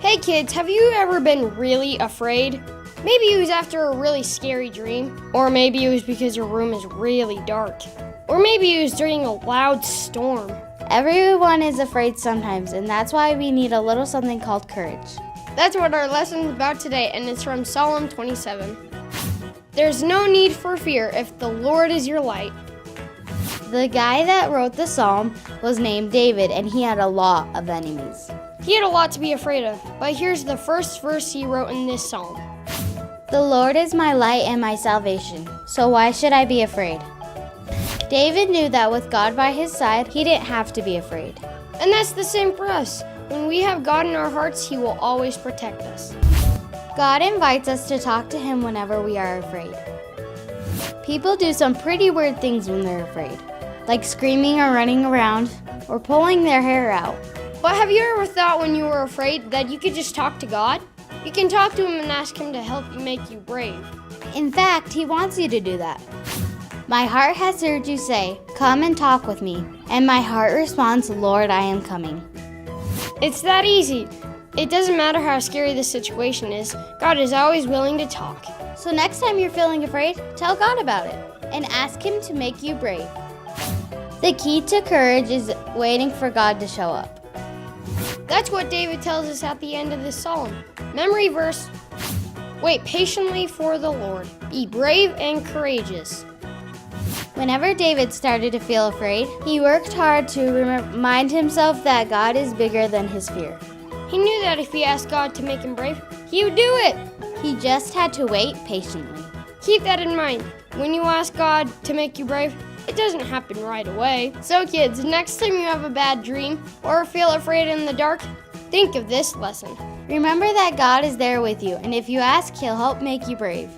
Hey kids, have you ever been really afraid? Maybe it was after a really scary dream, or maybe it was because your room is really dark, or maybe it was during a loud storm. Everyone is afraid sometimes, and that's why we need a little something called courage. That's what our lesson is about today, and it's from Psalm 27. There's no need for fear if the Lord is your light. The guy that wrote the psalm was named David, and he had a lot of enemies. He had a lot to be afraid of, but here's the first verse he wrote in this psalm. The Lord is my light and my salvation, so why should I be afraid? David knew that with God by his side, he didn't have to be afraid. And that's the same for us. When we have God in our hearts, He will always protect us. God invites us to talk to Him whenever we are afraid. People do some pretty weird things when they're afraid, like screaming or running around, or pulling their hair out. But have you ever thought when you were afraid that you could just talk to God? You can talk to Him and ask Him to help you make you brave. In fact, He wants you to do that. My heart has heard you say, "Come and talk with me." And my heart responds, "Lord, I am coming." It's that easy. It doesn't matter how scary the situation is, God is always willing to talk. So next time you're feeling afraid, tell God about it and ask Him to make you brave. The key to courage is waiting for God to show up. That's what David tells us at the end of this psalm. Memory verse, wait patiently for the Lord. Be brave and courageous. Whenever David started to feel afraid, he worked hard to remind himself that God is bigger than his fear. He knew that if he asked God to make him brave, He would do it. He just had to wait patiently. Keep that in mind. When you ask God to make you brave, it doesn't happen right away. So kids, next time you have a bad dream or feel afraid in the dark, think of this lesson. Remember that God is there with you, and if you ask, He'll help make you brave.